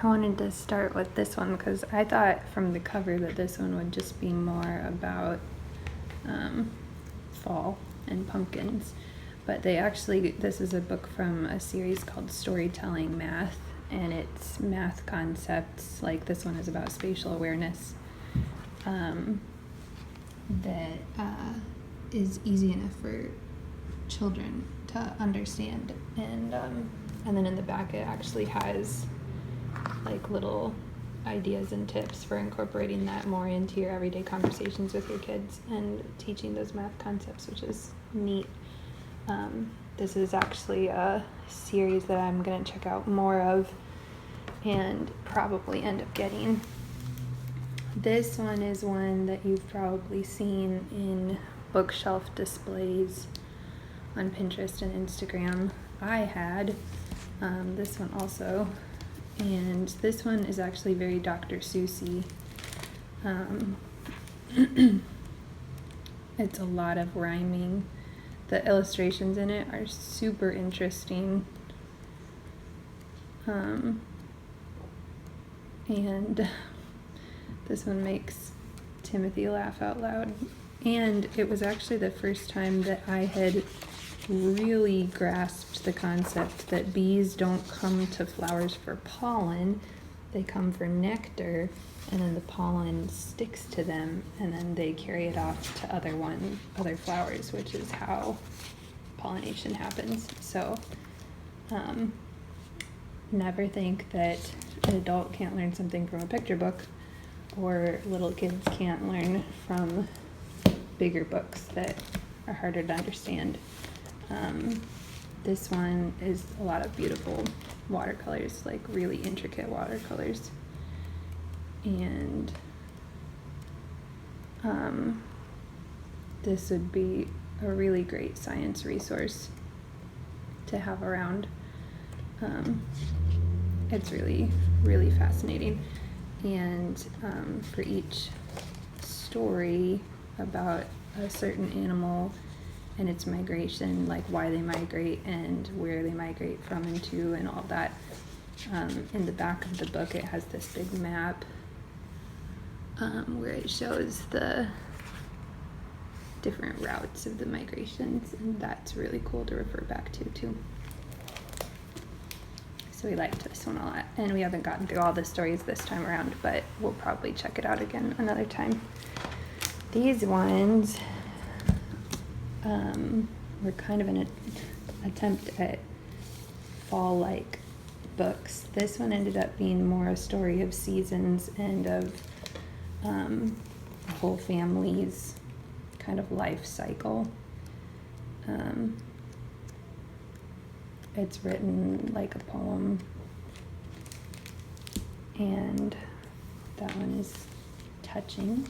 I wanted to start with this one because I thought from the cover that this one would just be more about fall and pumpkins. But this is a book from a series called Storytelling Math, and it's math concepts, like this one is about spatial awareness, that is easy enough for children to understand. And then in the back it actually has like little ideas and tips for incorporating that more into your everyday conversations with your kids and teaching those math concepts, which is neat. This is actually a series that I'm going to check out more of and probably end up getting. This one is one that you've probably seen in bookshelf displays on Pinterest and Instagram. I had this one also, and this one is actually very Dr. Seuss-y. It's a lot of rhyming. The illustrations in it are super interesting. And this one makes Timothy laugh out loud. And it was actually the first time that I had really grasped the concept that bees don't come to flowers for pollen, they come for nectar, and then the pollen sticks to them, and then they carry it off to other flowers, which is how pollination happens. So never think that an adult can't learn something from a picture book, or little kids can't learn from bigger books that are harder to understand. This one is a lot of beautiful watercolors, like really intricate watercolors. And this would be a really great science resource to have around. It's really, really fascinating. And for each story about a certain animal and its migration, like why they migrate and where they migrate from and to and all that, in the back of the book it has this big map where it shows the different routes of the migrations, and that's really cool to refer back to too. So we liked this one a lot, and we haven't gotten through all the stories this time around, but we'll probably check it out again another time. These ones were kind of an attempt at fall-like books. This one ended up being more a story of seasons and of a whole family's kind of life cycle. It's written like a poem, and that one is touching.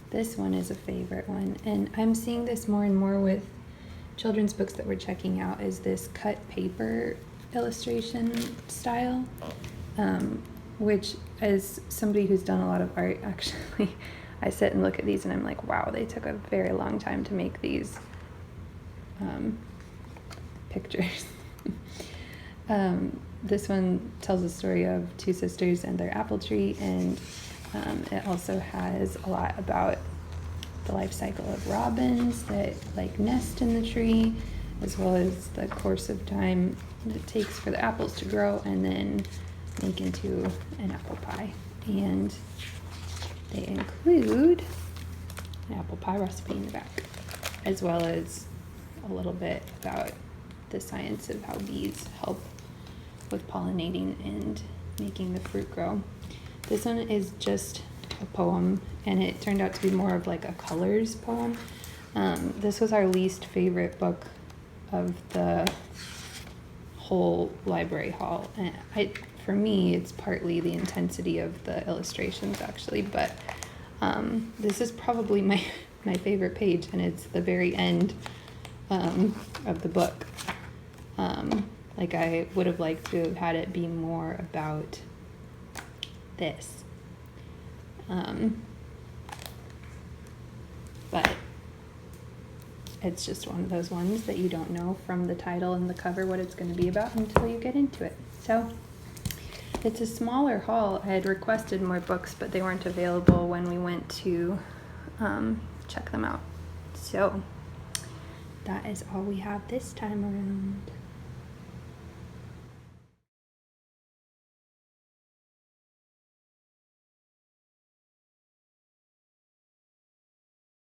This one is a favorite one, and I'm seeing this more and more with children's books that we're checking out, is this cut paper illustration style, which, as somebody who's done a lot of art, actually, I sit and look at these and I'm like, wow, they took a very long time to make these pictures. This one tells the story of two sisters and their apple tree, and it also has a lot about the life cycle of robins that like nest in the tree, as well as the course of time that it takes for the apples to grow and then make into an apple pie. And they include an apple pie recipe in the back, as well as a little bit about the science of how bees help with pollinating and making the fruit grow. This one is just a poem, and it turned out to be more of like a colors poem. This was our least favorite book of the whole library haul, and for me it's partly the intensity of the illustrations actually, but this is probably my favorite page, and it's the very end of the book. Like I would have liked to have had it be more about this. But it's just one of those ones that you don't know from the title and the cover what it's going to be about until you get into it. So It's a smaller haul. I had requested more books, but they weren't available when we went to check them out. So that is all we have this time around.